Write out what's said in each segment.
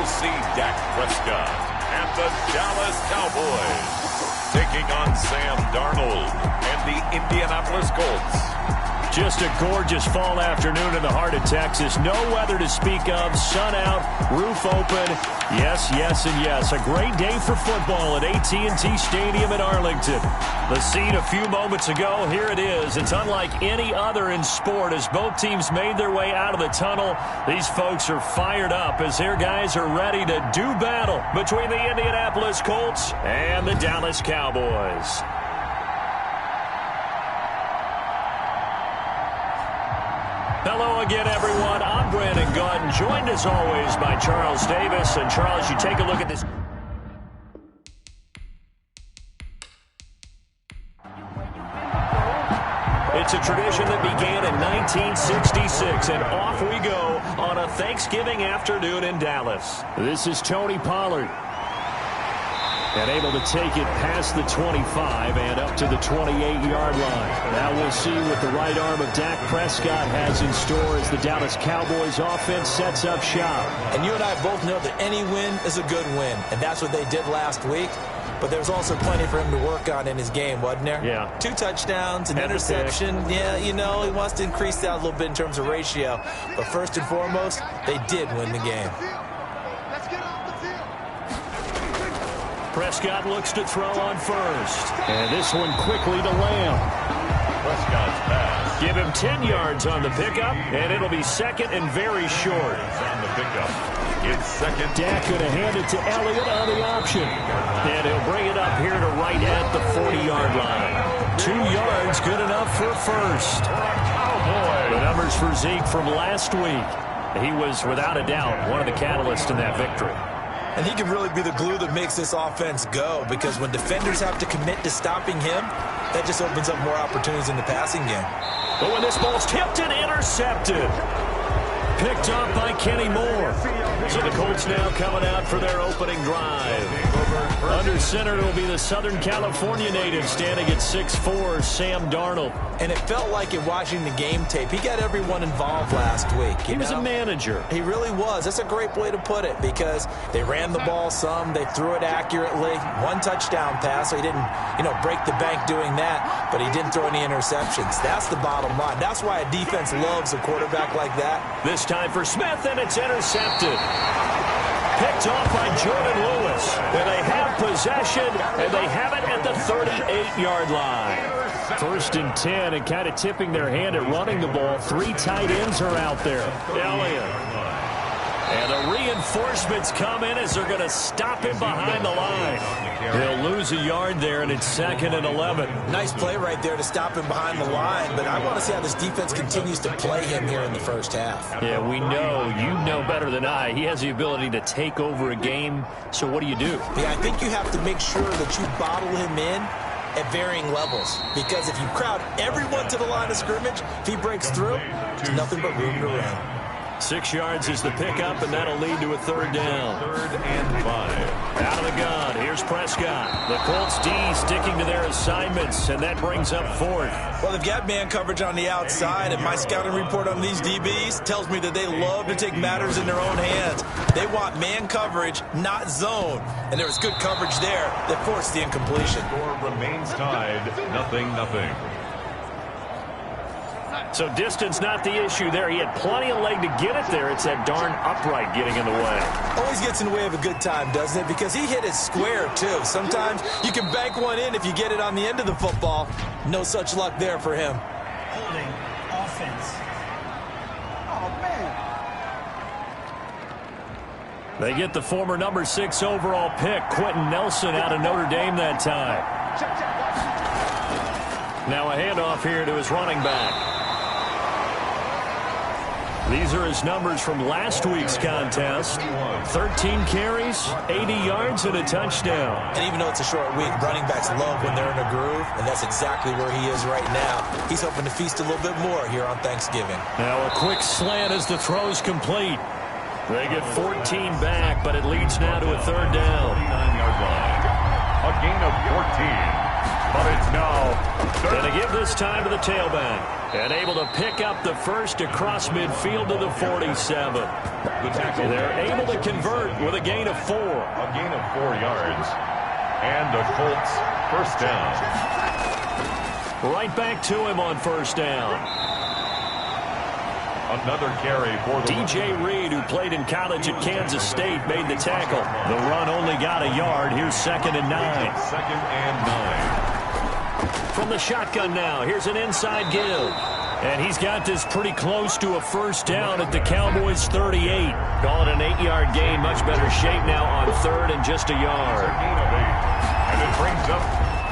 will see Dak Prescott and the Dallas Cowboys taking on Sam Darnold and the Indianapolis Colts. Just a gorgeous fall afternoon in the heart of Texas. No weather to speak of. Sun out, roof open. Yes, yes, and yes. A great day for football at AT&T Stadium in Arlington. The scene a few moments ago, here it is. It's unlike any other in sport as both teams made their way out of the tunnel. These folks are fired up as their guys are ready to do battle between the Indianapolis Colts and the Dallas Cowboys. Hello again, everyone. I'm Brandon Gunn, joined as always by Charles Davis. And Charles, you take a look at this. It's a tradition that began in 1966, and off we go on a Thanksgiving afternoon in Dallas. This is Tony Pollard. And able to take it past the 25 and up to the 28-yard line. Now we'll see what the right arm of Dak Prescott has in store as the Dallas Cowboys offense sets up shop. And you and I both know that any win is a good win, and that's what they did last week. But there's also plenty for him to work on in his game, wasn't there? Yeah. 2 touchdowns, an interception. Yeah, you know, he wants to increase that a little bit in terms of ratio. But first and foremost, they did win the game. Prescott looks to throw on first. And this one quickly to Lamb. Prescott's pass. Give him 10 yards on the pickup, and it'll be second and very short. On the pickup. It's second. Dak going to hand it to Elliott on the option. And he'll bring it up here to right at the 40-yard line. 2 yards, good enough for a first. The numbers for Zeke from last week. He was, without a doubt, one of the catalysts in that victory. And he can really be the glue that makes this offense go, because when defenders have to commit to stopping him, that just opens up more opportunities in the passing game. But when this ball's tipped and intercepted. Picked up by Kenny Moore. So the Colts now coming out for their opening drive. Under center will be the Southern California native standing at 6'4", Sam Darnold. And it felt like in watching the game tape, he got everyone involved last week. He was a manager. He really was. That's a great way to put it, because they ran the ball some, they threw it accurately. 1 touchdown pass, so he didn't, break the bank doing that, but he didn't throw any interceptions. That's the bottom line. That's why a defense loves a quarterback like that. This time for Smith, and it's intercepted. Picked off by Jordan Lewis. And they have possession, and they have it at the 38-yard line. First and 10, and kind of tipping their hand at running the ball. 3 tight ends are out there. Elliott. And the reinforcements come in as they're going to stop him behind the line. They'll lose a yard there, and it's 2nd and 11. Nice play right there to stop him behind the line, but I want to see how this defense continues to play him here in the first half. Yeah, we know. You know better than I. He has the ability to take over a game, so what do you do? Yeah, I think you have to make sure that you bottle him in at varying levels, because if you crowd everyone to the line of scrimmage, if he breaks through, there's nothing but room to run. 6 yards is the pickup, and that'll lead to a 3rd down. 3rd and 5. Out of the gun, here's Prescott. The Colts D sticking to their assignments, and that brings up 4th. Well, they've got man coverage on the outside, and my scouting report on these DBs tells me that they love to take matters in their own hands. They want man coverage, not zone. And there was good coverage there that forced the incompletion. Score remains tied, 0-0. So distance not the issue there. He had plenty of leg to get it there. It's that darn upright getting in the way. Always gets in the way of a good time, doesn't it? Because he hit it square, too. Sometimes you can bank one in if you get it on the end of the football. No such luck there for him. Holding offense. Oh, man. They get the former number 6 overall pick, Quentin Nelson, out of Notre Dame that time. Now a handoff here to his running back. These are his numbers from last week's contest. 13 carries, 80 yards, and a touchdown. And even though it's a short week, running backs love when they're in a groove, and that's exactly where he is right now. He's hoping to feast a little bit more here on Thanksgiving. Now a quick slant as the throw's complete. They get 14 back, but it leads now to a 3rd down. 49-yard line. A gain of 14. But it's now going to give this time to the tailback. And able to pick up the first across midfield to the 47. They're able to convert with a gain of 4. A gain of 4 yards. And the Colts first down. Right back to him on first down. Another carry for the DJ Reed, who played in college at Kansas State, made the tackle. The run only got a yard. Here's 2nd and 9. 2nd and 9. From the shotgun now, here's an inside give. And he's got this pretty close to a first down at the Cowboys' 38. Call it an 8-yard gain. Much better shape now on 3rd and just a yard. And it brings up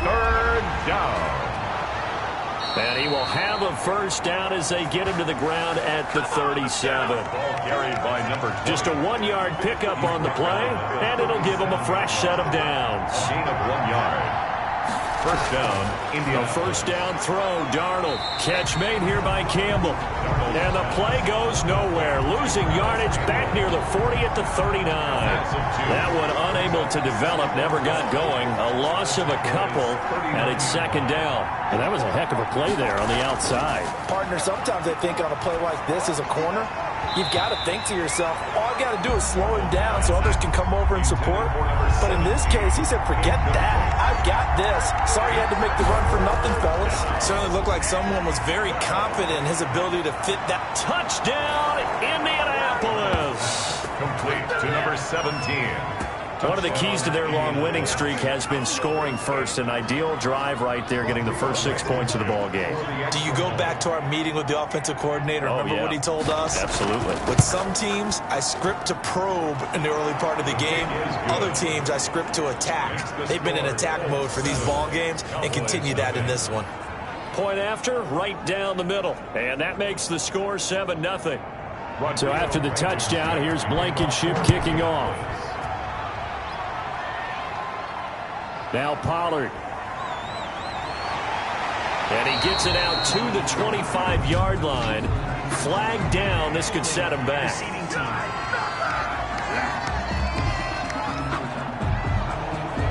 3rd down. And he will have a first down as they get him to the ground at the 37. Ball carried by number 20. Just a 1-yard pickup on the play, and it'll give him a fresh set of downs. Gain of 1 yard. First down, Indiana. A first down throw, Darnold. Catch made here by Campbell. And the play goes nowhere. Losing yardage back near the 40 at the 39. That one unable to develop, never got going. A loss of a couple, and it's 2nd down. And that was a heck of a play there on the outside. Partner, sometimes I think on a play like this as a corner, you've got to think to yourself, all I got to do is slow him down so others can come over and support. But in this case, he said, forget that. I've got this. Sorry you had to make the run for nothing, fellas. Certainly looked like someone was very confident in his ability to fit that. Touchdown, Indianapolis. Complete to number 17. One of the keys to their long winning streak has been scoring first. An ideal drive right there, getting the first 6 points of the ball game. Do you go back to our meeting with the offensive coordinator? Remember what he told us? Absolutely. With some teams, I script to probe in the early part of the game. Other teams, I script to attack. They've been in attack mode for these ball games and continue that in this one. Point after, right down the middle. And that makes the score 7-0. So after the touchdown, here's Blankenship kicking off. Now Pollard. And he gets it out to the 25-yard line. Flag down. This could set him back.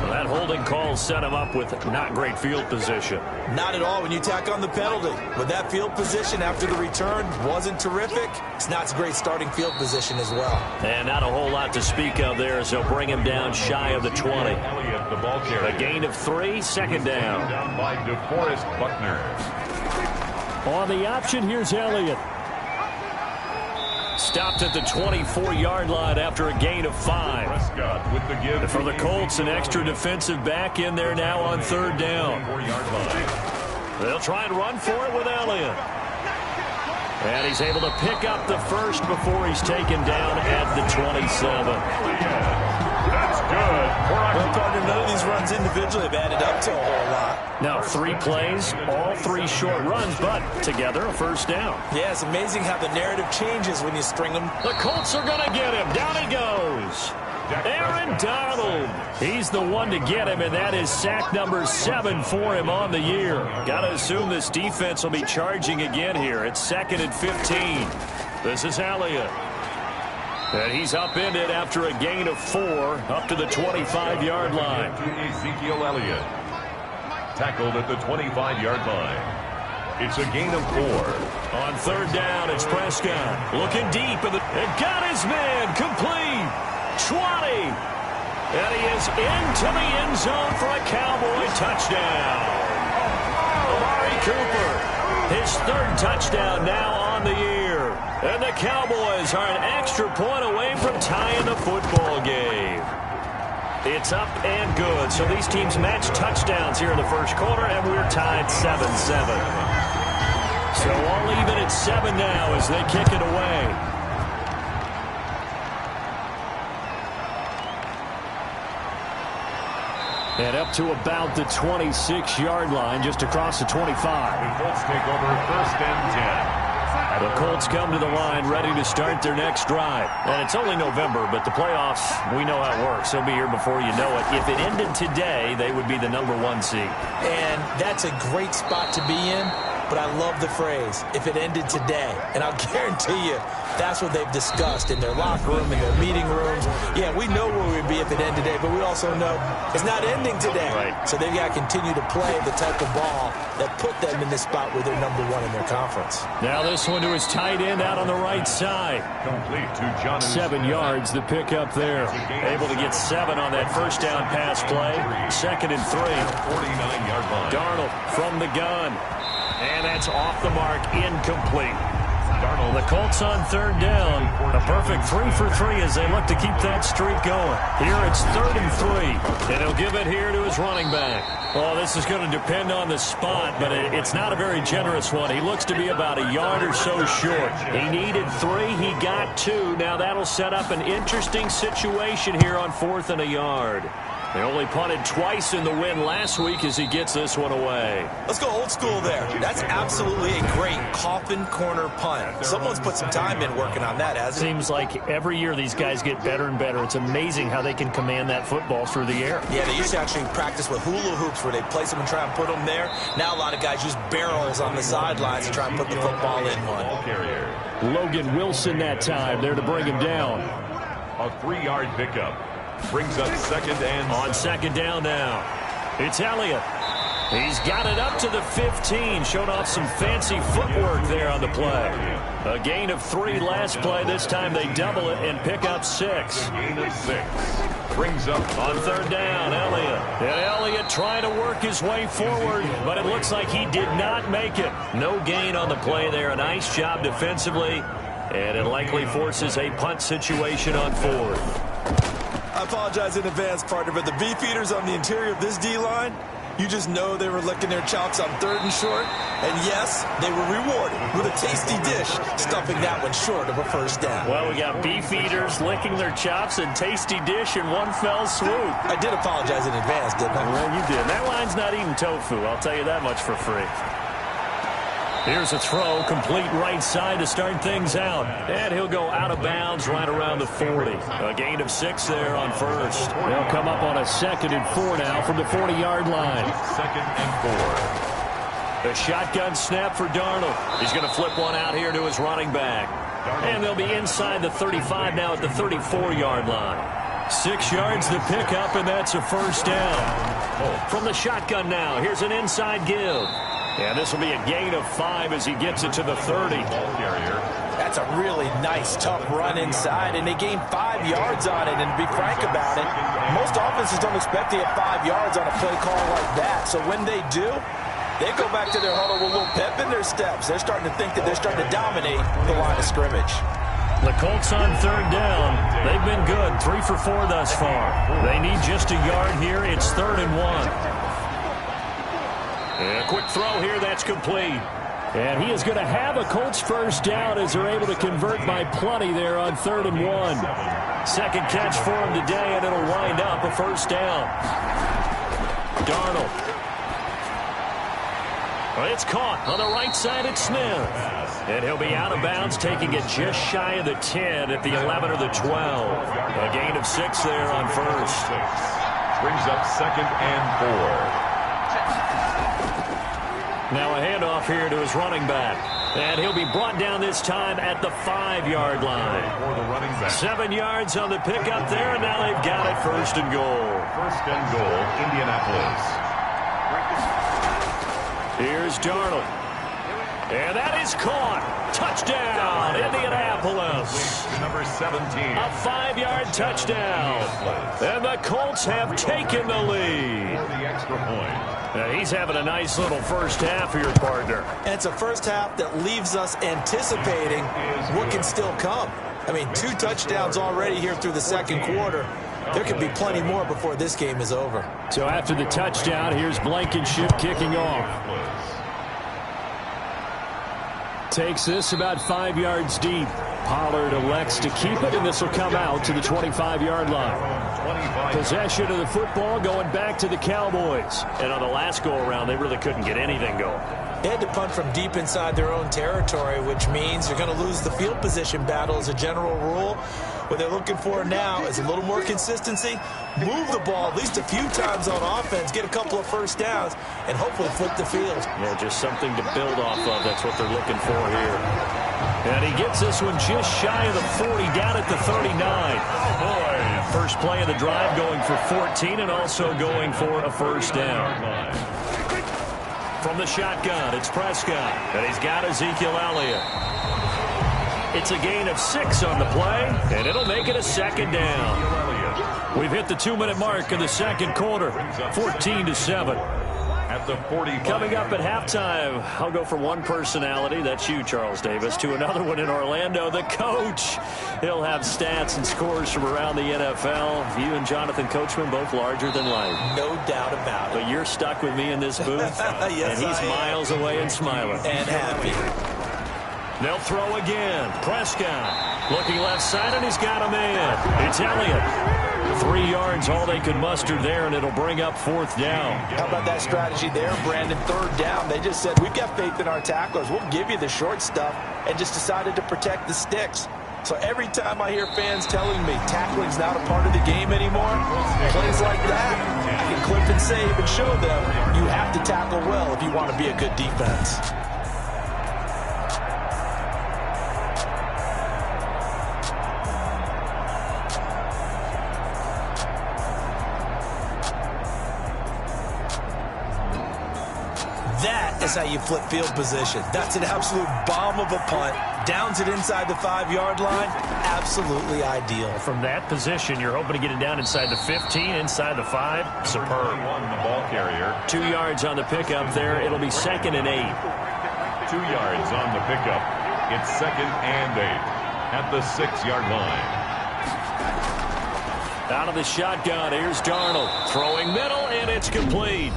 Well, that holding call set him up with not great field position. Not at all when you tack on the penalty. With that field position after the return wasn't terrific, it's not a great starting field position as well. And not a whole lot to speak of there as they'll bring him down shy of the 20. The ball carrier. A gain of 3, 2nd down. Down by DeForest Buckner. On the option, here's Elliott. Stopped at the 24-yard line after a gain of 5. Prescott with the give. For the Colts, an extra defensive back in there now on 3rd down. 4-yard line. They'll try and run for it with Elliott. And he's able to pick up the first before he's taken down at the 27. That's good. Well, partner, none of these runs individually have added up to a whole lot. Now 3 plays, all 3 short runs, but together a first down. Yeah, it's amazing how the narrative changes when you string them. The Colts are going to get him. Down he goes. Aaron Donald. He's the one to get him, and that is sack number 7 for him on the year. Got to assume this defense will be charging again here. It's 2nd and 15. This is Elliott. And he's upended after a gain of 4 up to the 25-yard line. To Ezekiel Elliott. Tackled at the 25-yard line. It's a gain of 4. On 3rd down, it's Prescott. Looking deep. And got his man complete. 20. And he is into the end zone for a Cowboy touchdown. Amari Cooper. His 3rd touchdown now on the year. And the Cowboys are an extra point away from tying the football game. It's up and good. So these teams match touchdowns here in the first quarter, and we're tied 7-7. So all even at 7 now as they kick it away. And up to about the 26-yard line, just across the 25. The Colts take over 1st and 10. The Colts come to the line ready to start their next drive. And it's only November, but the playoffs, we know how it works. They'll be here before you know it. If it ended today, they would be the number 1 seed. And that's a great spot to be in. but I love the phrase, if it ended today. And I'll guarantee you, that's what they've discussed in their locker room, in their meeting rooms. Yeah, we know where we'd be if it ended today, but we also know it's not ending today. Right. So they've got to continue to play the type of ball that put them in the spot where they're #1 in their conference. Now this one to his tight end out on the right side. Complete to John. 7 yards, the pickup there. Able to get 7 on that first down pass play. 2nd and 3. 49-yard line. Darnold from the gun. And that's off the mark, incomplete. Darnold. The Colts on 3rd down. A perfect 3 for 3 as they look to keep that streak going. Here it's 3rd and 3. And he'll give it here to his running back. Well, this is going to depend on the spot, but it's not a very generous one. He looks to be about a yard or so short. He needed 3. He got 2. Now that'll set up an interesting situation here on 4th and a yard. They only punted twice in the win last week as he gets this one away. Let's go old school there. That's absolutely a great coffin corner punt. Someone's put some time in working on that, hasn't it? Seems like every year these guys get better and better. It's amazing how they can command that football through the air. Yeah, they used to actually practice with hula hoops where they place them and try and put them there. Now a lot of guys use barrels on the sidelines to try and put the football in one. Logan Wilson that time there to bring him down. A 3-yard pickup. Brings up 2nd and on 2nd down now. It's Elliott. He's got it up to the 15. Showed off some fancy footwork there on the play. A gain of 3 last play. This time they double it and pick up 6. gain of 6. Brings up on 3rd down, Elliott. And Elliott trying to work his way forward, but it looks like he did not make it. No gain on the play there. A nice job defensively, and it likely forces a punt situation on 4th. I apologize in advance, partner, but the beefeaters on the interior of this D-line, you just know they were licking their chops on 3rd and short. And yes, they were rewarded with a tasty dish, stuffing that one short of a 1st down. Well, we got beefeaters licking their chops and tasty dish in one fell swoop. I did apologize in advance, didn't I? Well, you did. That line's not eating tofu, I'll tell you that much for free. Here's a throw, complete right side to start things out. And he'll go out of bounds right around the 40. A gain of 6 there on 1st. They'll come up on a 2nd and 4 now from the 40-yard line. 2nd and 4. A shotgun snap for Darnold. He's going to flip one out here to his running back. And they'll be inside the 35 now at the 34-yard line. 6 yards the pickup, and that's a 1st down. From the shotgun now, here's an inside give. And this will be a gain of 5 as he gets it to the 30. That's a really nice, tough run inside, and they gained 5 yards on it. And to be frank about it, most offenses don't expect to get 5 yards on a play call like that. So when they do, they go back to their huddle with a little pep in their steps. They're starting to think that they're starting to dominate the line of scrimmage. The Colts on 3rd down. They've been good, 3 for 4 thus far. They need just a yard here. It's 3rd and 1. And a quick throw here, that's complete. And he is going to have a Colts 1st down as they're able to convert by plenty there on 3rd and 1. 2nd catch for him today, and it'll wind up a 1st down. Darnold. Well, it's caught on the right side at Smith. And he'll be out of bounds, taking it just shy of the 10 at the 11 or the 12. A gain of 6 there on 1st. Brings up 2nd and 4. Now a handoff here to his running back. And he'll be brought down this time at the 5-yard line. For the running back. 7 yards on the pickup there, and now they've got it 1st and goal. 1st and goal, Indianapolis. Here's Darnold. And that is caught. Touchdown, Indianapolis. Number 17. A 5-yard touchdown. And the Colts have taken the lead. For the extra point. And he's having a nice little 1st half here, partner. And it's a 1st half that leaves us anticipating what can still come. I mean, 2 touchdowns already here through the 2nd quarter. There could be plenty more before this game is over. So after the touchdown, here's Blankenship kicking off. Takes this about 5 yards deep. Pollard elects to keep it, and this will come out to the 25-yard line. Possession of the football going back to the Cowboys. And on the last go-around, they really couldn't get anything going. They had to punt from deep inside their own territory, which means you're going to lose the field position battle as a general rule. What they're looking for now is a little more consistency, move the ball at least a few times on offense, get a couple of first downs, and hopefully flip the field. Yeah, just something to build off of. That's what they're looking for here. And he gets this one just shy of the 40, down at the 39. Boy, first play of the drive going for 14 and also going for a first down. From the shotgun, it's Prescott, and he's got Ezekiel Elliott. It's a gain of 6 on the play, and it'll make it a second down. We've hit the 2-minute mark in the second quarter, 14-7. At the 45. Coming up at halftime, I'll go from one personality, that's you, Charles Davis, to another one in Orlando, the coach. He'll have stats and scores from around the NFL. You and Jonathan Coachman both larger than life. No doubt about it. But you're stuck with me in this booth, yes, and he's miles away and smiling. And happy. They'll throw again. Prescott looking left side, and he's got a man. It's Elliott. 3 yards, all they could muster there, and it'll bring up 4th down. How about that strategy there, Brandon? 3rd down. They just said, we've got faith in our tacklers. We'll give you the short stuff, and just decided to protect the sticks. So every time I hear fans telling me tackling's not a part of the game anymore, plays like that, I can clip and save and show them you have to tackle well if you want to be a good defense. That is how you flip field position. That's an absolute bomb of a punt. Downs it inside the 5-yard line. Absolutely ideal. From that position, you're hoping to get it down inside the 15, inside the 5. Superb. The ball carrier. 2 yards on the pickup there. It'll be 2nd and 8. 2 yards on the pickup. It's 2nd and 8 at the 6-yard line. Out of the shotgun, here's Darnold. Throwing middle, and it's complete.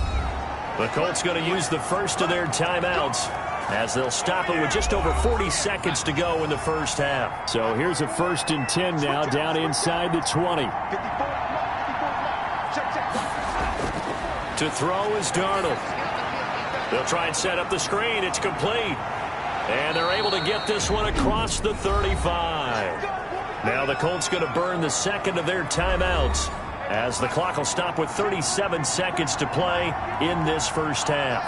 The Colts going to use the first of their timeouts as they'll stop it with just over 40 seconds to go in the first half. So here's a 1st and 10 now, down inside the 20. To throw is Darnold. They'll try and set up the screen. It's complete. And they're able to get this one across the 35. Now the Colts going to burn the 2nd of their timeouts, as the clock will stop with 37 seconds to play in this first half.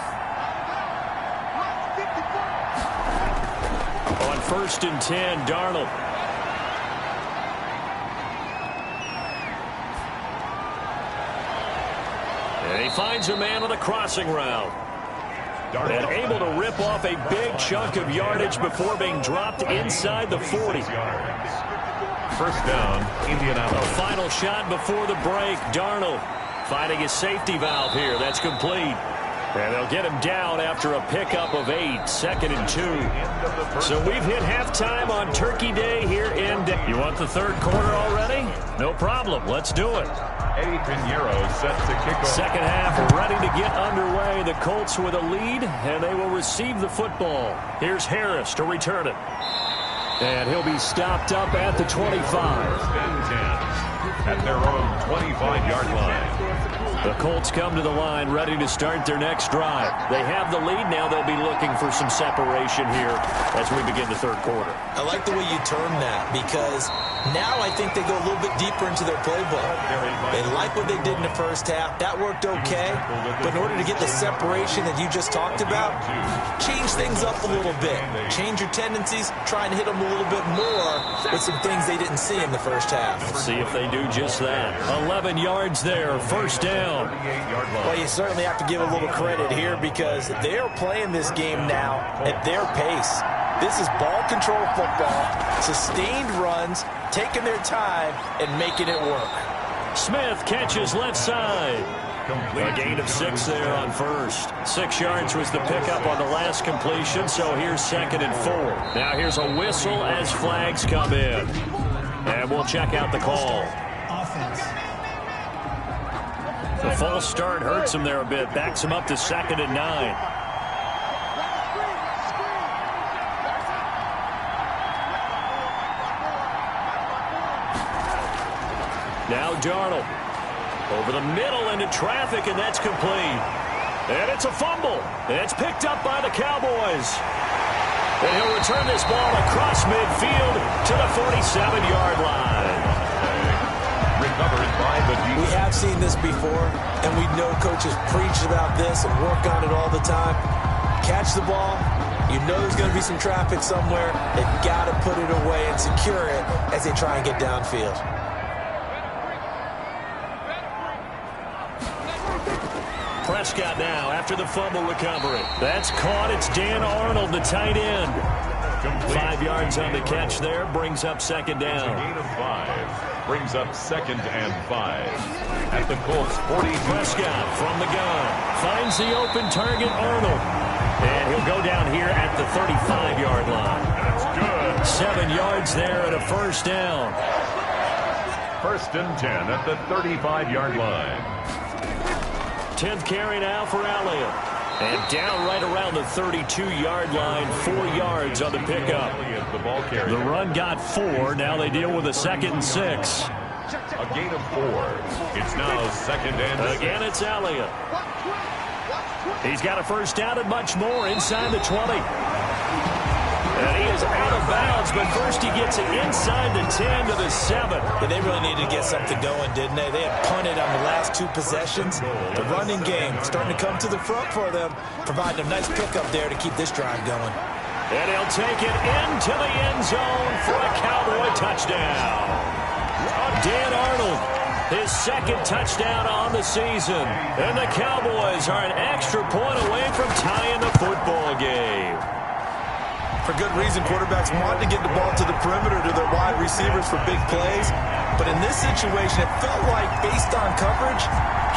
On 1st and 10, Darnold. And he finds a man on a crossing route. And able to rip off a big chunk of yardage before being dropped inside the 40. First down, Indianapolis. A final shot before the break. Darnold finding his safety valve here. That's complete. And they'll get him down after a pickup of 8. 2nd and 2. So we've hit halftime on Turkey Day here in Denver. You want the 3rd quarter already? No problem. Let's do it. Eddie Pinheiro set to kick off. 2nd half ready to get underway. The Colts with a lead, and they will receive the football. Here's Harris to return it. And he'll be stopped up at the 25. 1st and 10 at their own 25-yard line. The Colts come to the line ready to start their next drive. They have the lead. Now they'll be looking for some separation here as we begin the 3rd quarter. I like the way you term that, because now I think they go a little bit deeper into their playbook. They like what they did in the first half. That worked okay. But in order to get the separation that you just talked about, change things up a little bit. Change your tendencies. Try and hit them a little bit more with some things they didn't see in the first half. See if they do just that. 11 yards there. First down. Well, you certainly have to give a little credit here, because they're playing this game now at their pace. This is ball control football, sustained runs, taking their time and making it work. Smith catches left side. A gain of 6 there on first. 6 yards was the pickup on the last completion, so here's 2nd and 4. Now here's a whistle as flags come in. And we'll check out the call. Offense. The false start hurts him there a bit. Backs him up to 2nd and 9. Now Darnold over the middle into traffic, and that's complete. And it's a fumble. And it's picked up by the Cowboys. And he'll return this ball across midfield to the 47-yard line. covered by the defense. We have seen this before, and we know coaches preach about this and work on it all the time. Catch the ball. You know there's going to be some traffic somewhere. They've got to put it away and secure it as they try and get downfield. Prescott now after the fumble recovery. That's caught. It's Dan Arnold, the tight end. 5 yards on the catch there. Brings up second down. A gain of 5. Brings up 2nd and 5. At the Colts 40. Prescott from the gun. Finds the open target, Arnold. And he'll go down here at the 35-yard line. That's good. 7 yards there and a first down. 1st and 10 at the 35-yard line. 10th carry now for Elliott. And down right around the 32-yard line, 4 yards on the pickup. The run got 4. Now they deal with a 2nd and 6. A gain of 4. It's now 2nd and 6. Again, it's Elliott. He's got a first down and much more inside the 20. And he is out of bounds, but first he gets it inside the 10 to the 7. Yeah, they really needed to get something going, didn't they? They had punted on the last 2 possessions. The running game starting to come to the front for them, providing a nice pickup there to keep this drive going. And he'll take it into the end zone for a Cowboy touchdown. Dan Arnold, his 2nd touchdown on the season. And the Cowboys are an extra point away from tying the football game. For good reason, quarterbacks want to get the ball to the perimeter to their wide receivers for big plays. But in this situation, it felt like, based on coverage,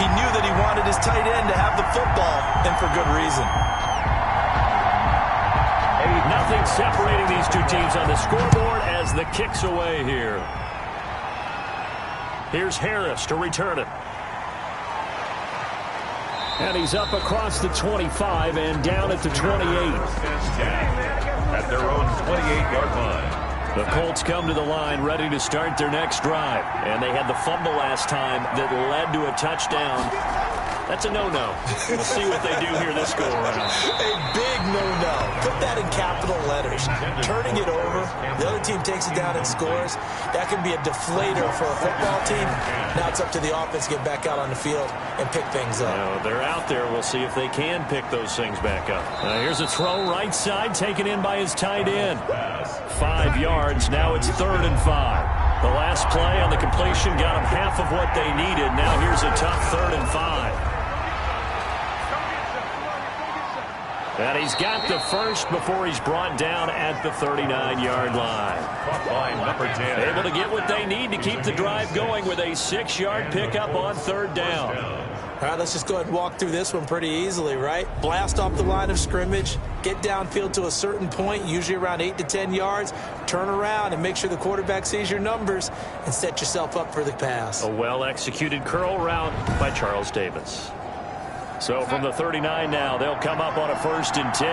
he knew that he wanted his tight end to have the football, and for good reason. Nothing separating these two teams on the scoreboard as the kick's away here. Here's Harris to return it. And he's up across the 25 and down at the 28. At their own 28-yard line. The Colts come to the line ready to start their next drive. And they had the fumble last time that led to a touchdown. That's a no-no. We'll see what they do here this go-around. A big no-no. Put that in capital letters. Turning it over, the other team takes it down and scores. That can be a deflator for a football team. Now it's up to the offense to get back out on the field and pick things up. They're out there. We'll see if they can pick those things back up. Here's a throw right side, taken in by his tight end. 5 yards. Now it's 3rd and 5. The last play on the completion got them half of what they needed. Now here's a tough 3rd and 5. And he's got the first before he's brought down at the 39-yard line. Line number 10. Able to get what they need to keep the drive going with a 6-yard pickup on 3rd down. All right, let's just go ahead and walk through this one pretty easily, right? Blast off the line of scrimmage, get downfield to a certain point, usually around 8 to 10 yards, turn around and make sure the quarterback sees your numbers and set yourself up for the pass. A well-executed curl route by Charles Davis. So from the 39 now, they'll come up on a 1st and 10.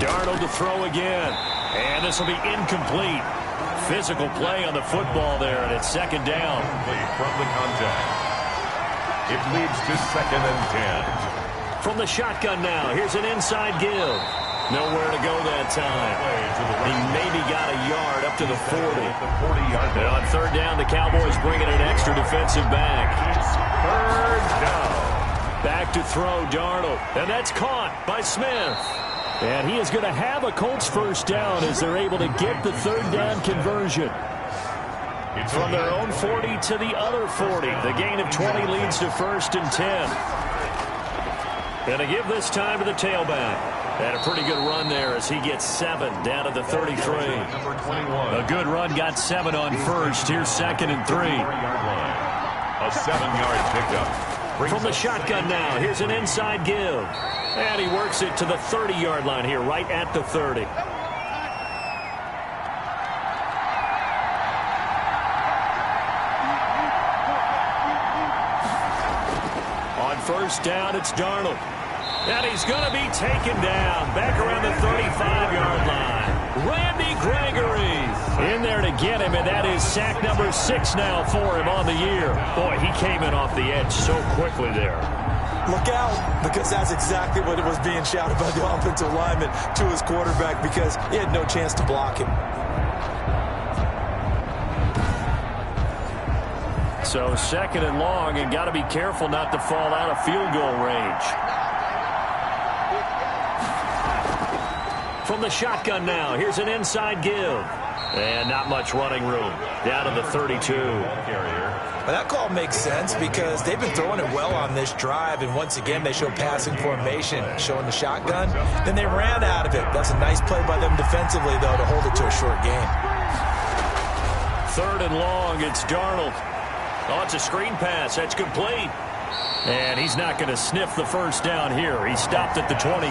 Darnold to throw again. And this will be incomplete. Physical play on the football there, and it's 2nd down. From the contact. It leads to 2nd and 10. From the shotgun now, here's an inside give. Nowhere to go that time. He maybe got a yard up to the 40. And on 3rd down, the Cowboys bring in an extra defensive back. 3rd down. Back to throw, Darnold. And that's caught by Smith. And he is going to have a Colts first down as they're able to get the 3rd down conversion. From their own 40 to the other 40. The gain of 20 leads to 1st and 10. And to give this time to the tailback. And a pretty good run there as he gets 7 down to the 33. Number 21. A good run, got 7 on 1st. Here's 2nd and 3. A 7-yard pickup. From the shotgun now, here's an inside give. And he works it to the 30-yard line here, right at the 30. On 1st down, it's Darnold. And he's going to be taken down back around the 35-yard line. Randy Gregory in there to get him, and that is sack number 6 now for him on the year. Boy, he came in off the edge so quickly there. Look out, because that's exactly what it was being shouted by the offensive lineman to his quarterback because he had no chance to block him. So 2nd and long, and got to be careful not to fall out of field goal range. From the shotgun now, here's an inside give. And not much running room. Down to the 32. Well, that call makes sense because they've been throwing it well on this drive, and once again they show passing formation, showing the shotgun. Then they ran out of it. That's a nice play by them defensively, though, to hold it to a short game. 3rd and long, it's Darnold. Oh, it's a screen pass. That's complete. And he's not going to sniff the first down here. He stopped at the 25.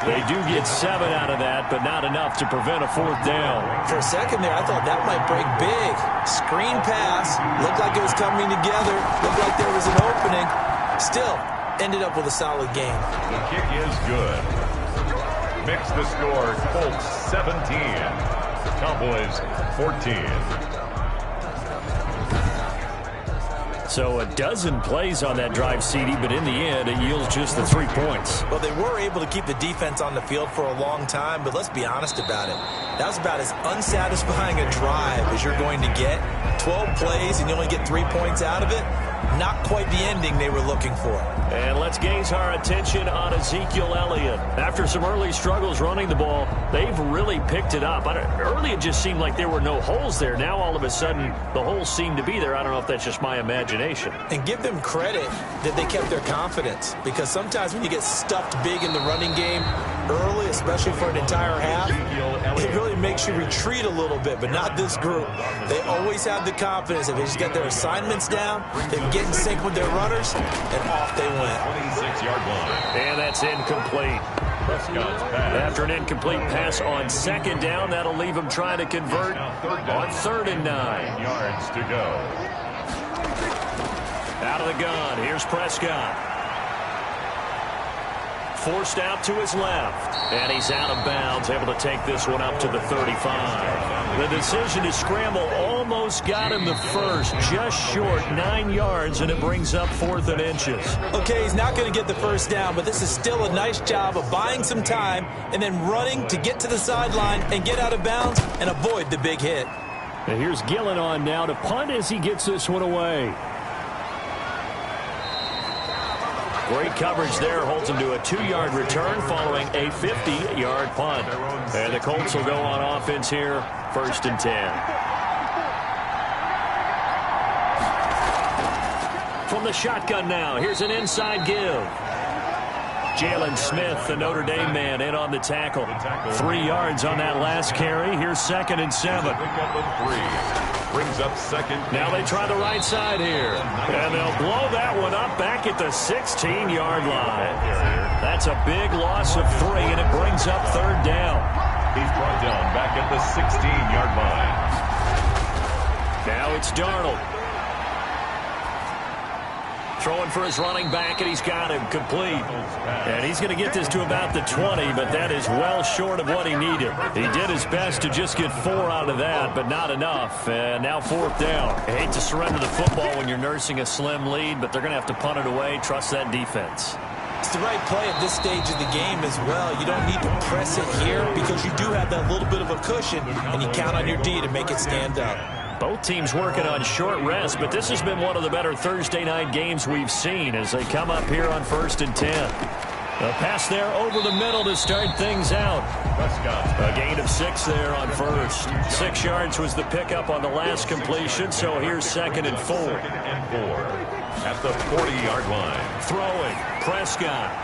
They do get 7 out of that, but not enough to prevent a 4th down. For a second there, I thought that might break big. Screen pass. Looked like it was coming together. Looked like there was an opening. Still, ended up with a solid game. The kick is good. Mix the score, Colts 17. Cowboys 14. So a dozen plays on that drive, CD, but in the end, it yields just the 3 points. Well, they were able to keep the defense on the field for a long time, but let's be honest about it. That was about as unsatisfying a drive as you're going to get. 12 plays and you only get 3 points out of it. Not quite the ending they were looking for. And let's gaze our attention on Ezekiel Elliott. After some early struggles running the ball, they've really picked it up. Early it just seemed like there were no holes there. Now all of a sudden the holes seem to be there. I don't know if that's just my imagination. And give them credit that they kept their confidence, because sometimes when you get stuffed big in the running game early, especially for an entire half, it really makes you retreat a little bit, but not this group. They always have the confidence that they just get their assignments down, they get in sync with their runners, and off they went. 26-yard line. And that's incomplete. After an incomplete pass on 2nd down, that'll leave them trying to convert on 3rd and 9. Yards to go. Out of the gun, here's Prescott. Forced out to his left, and he's out of bounds, able to take this one up to the 35. The decision to scramble almost got him the first, just short 9 yards, and it brings up 4th and inches. Okay, he's not going to get the first down, but this is still a nice job of buying some time and then running to get to the sideline and get out of bounds and avoid the big hit. And here's Gillen on now to punt as he gets this one away. Great coverage there, holds him to a 2-yard return following a 50-yard punt. And the Colts will go on offense here, 1st and 10. From the shotgun now, here's an inside give. Jalen Smith, the Notre Dame man, in on the tackle. 3 yards on that last carry. Here's 2nd and 7. Brings up 2nd. Now they try the right side here. And they'll blow that one up back at the 16-yard line. That's a big loss of 3, and it brings up 3rd down. He's brought down back at the 16-yard line. Now it's Darnold. Throwing for his running back, and he's got him complete. And he's going to get this to about the 20, but that is well short of what he needed. He did his best to just get 4 out of that, but not enough. And now 4th down. I hate to surrender the football when you're nursing a slim lead, but they're going to have to punt it away. Trust that defense. It's the right play at this stage of the game as well. You don't need to press it here because you do have that little bit of a cushion, and you count on your D to make it stand up. Both teams working on short rest, but this has been one of the better Thursday night games we've seen as they come up here on 1st and 10. A pass there over the middle to start things out. A gain of 6 there on 1st. 6 yards was the pickup on the last completion, so here's 2nd and 4. At the 40-yard line. Throwing, Prescott.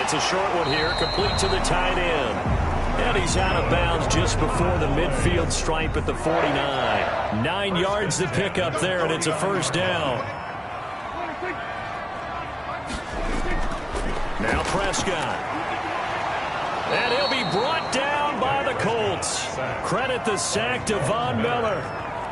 It's a short one here, complete to the tight end. And he's out of bounds just before the midfield stripe at the 49. 9 yards to pick up there, and it's a 1st down. Now Prescott. And he'll be brought down by the Colts. Credit the sack to Von Miller.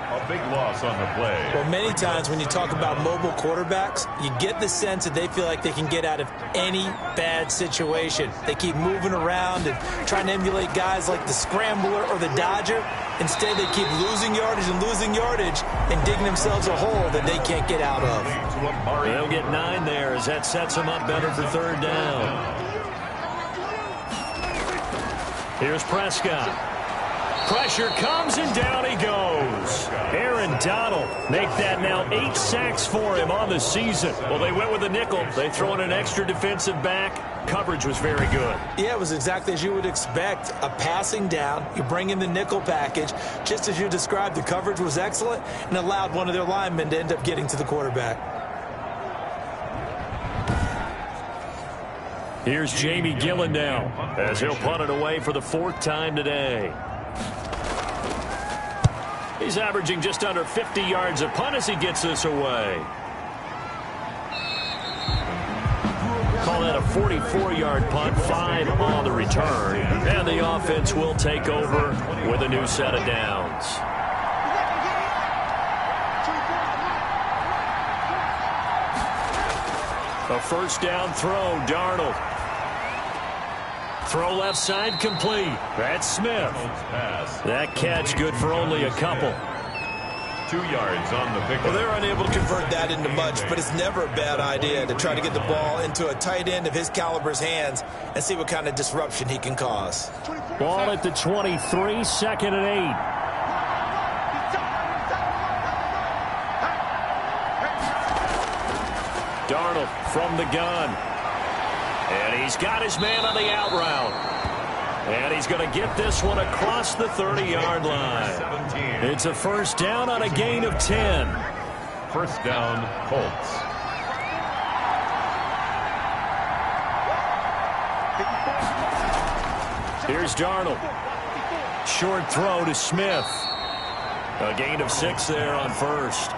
A big loss on the play. Well, many times when you talk about mobile quarterbacks, you get the sense that they feel like they can get out of any bad situation. They keep moving around and trying to emulate guys like the Scrambler or the Dodger. Instead, they keep losing yardage and digging themselves a hole that they can't get out of. They'll get 9 there as that sets them up better for 3rd down. Here's Prescott. Pressure comes, and down he goes. Aaron Donald make that now 8 sacks for him on the season. Well, they went with a nickel. They throw in an extra defensive back. Coverage was very good. Yeah, it was exactly as you would expect. A passing down. You bring in the nickel package. Just as you described, the coverage was excellent and allowed one of their linemen to end up getting to the quarterback. Here's Jamie Gillen now as he'll punt it away for the 4th time today. He's averaging just under 50 yards a punt as he gets this away. Call that a 44-yard punt, 5 on the return. And the offense will take over with a new set of downs. A first down throw, Darnold. Throw left side complete. That's Smith. That catch good for only a couple. 2 yards on the pick. Well, they're unable to convert that into much, but it's never a bad idea to try to get the ball into a tight end of his caliber's hands and see what kind of disruption he can cause. Ball at the 23, 2nd and 8. Darnold from the gun. And he's got his man on the out route. And he's going to get this one across the 30-yard line. It's a first down on a gain of 10. First down, Colts. Here's Darnold. Short throw to Smith. A gain of 6 there on first.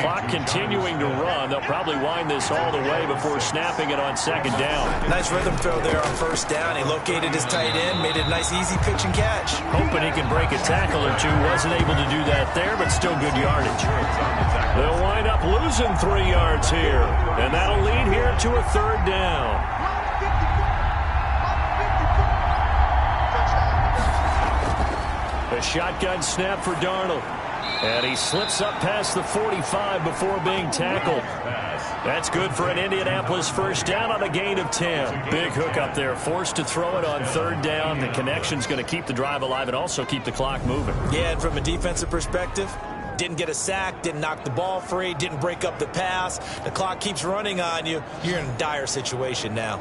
Clock continuing to run. They'll probably wind this all the way before snapping it on 2nd down. Nice rhythm throw there on first down. He located his tight end, made it a nice easy pitch and catch. Hoping he can break a tackle or two. Wasn't able to do that there, but still good yardage. They'll wind up losing 3 yards here. And that'll lead here to a 3rd down. A shotgun snap for Darnold. And he slips up past the 45 before being tackled. That's good for an Indianapolis first down on a gain of 10. Big hook up there, forced to throw it on 3rd down. The connection's going to keep the drive alive and also keep the clock moving. Yeah, and from a defensive perspective, didn't get a sack, didn't knock the ball free, didn't break up the pass. The clock keeps running on you. You're in a dire situation now.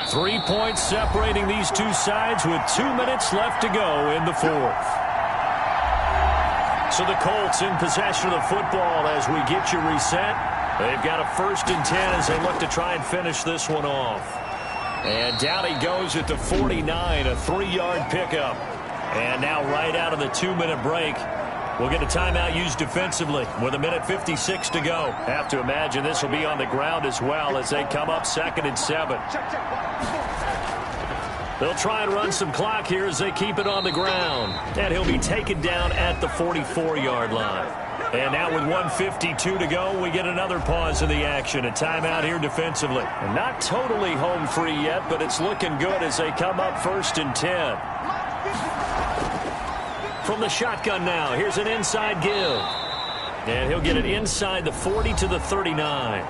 Three points separating these two sides with 2 minutes left to go in the 4th. So the Colts in possession of the football as we get you reset. They've got a 1st and 10 as they look to try and finish this one off. And down he goes at the 49, a 3-yard pickup. And now right out of the 2-minute break, we'll get a timeout used defensively with 1:56 to go. Have to imagine this will be on the ground as well as they come up 2nd and 7. They'll try and run some clock here as they keep it on the ground. And he'll be taken down at the 44-yard line. And now with 1:52 to go, we get another pause in the action. A timeout here defensively. And not totally home free yet, but it's looking good as they come up 1st and 10. From the shotgun now, here's an inside give. And he'll get it inside the 40 to the 39.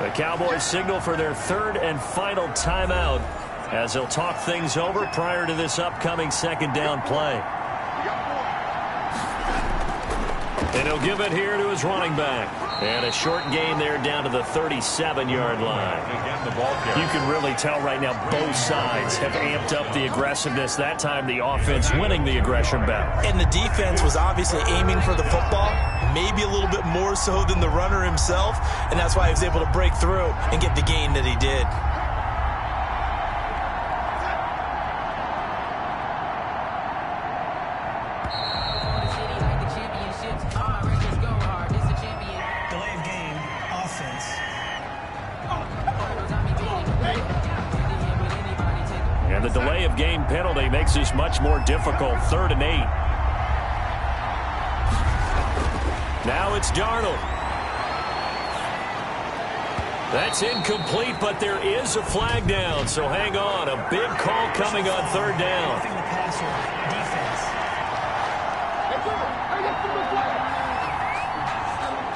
The Cowboys signal for their 3rd and final timeout as they'll talk things over prior to this upcoming 2nd down play. And he'll give it here to his running back. And a short gain there down to the 37-yard line. You can really tell right now both sides have amped up the aggressiveness. That time the offense winning the aggression battle. And the defense was obviously aiming for the football, maybe a little bit more so than the runner himself, and that's why he was able to break through and get the gain that he did. And the delay of game penalty makes this much more difficult. 3rd and 8. Now it's Darnold. That's incomplete, but there is a flag down, so hang on. A big call coming on 3rd down.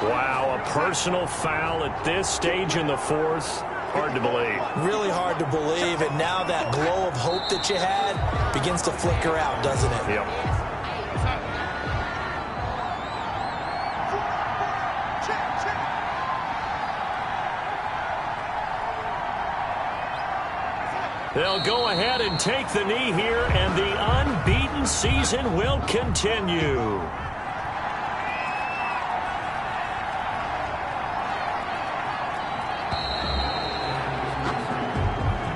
Wow, a personal foul at this stage in the 4th. Hard to believe. Really hard to believe, and now that glow of hope that you had begins to flicker out, doesn't it? Yep. They'll go ahead and take the knee here, and the unbeaten season will continue.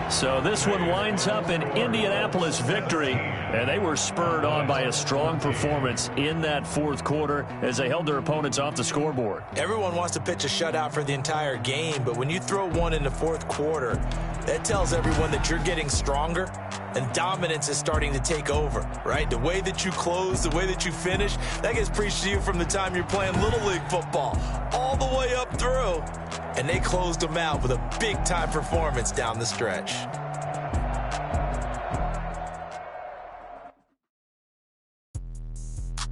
So this one winds up an Indianapolis victory, and they were spurred on by a strong performance in that fourth quarter as they held their opponents off the scoreboard. Everyone wants to pitch a shutout for the entire game, but when you throw one in the fourth quarter, that tells everyone that you're getting stronger and dominance is starting to take over, right? The way that you close, the way that you finish, that gets preached to you from the time you're playing Little League football all the way up through. And they closed them out with a big-time performance down the stretch.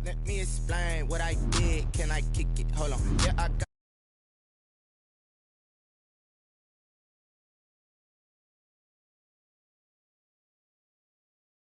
Let me explain what I did. Can I kick it? Hold on. Yeah, I got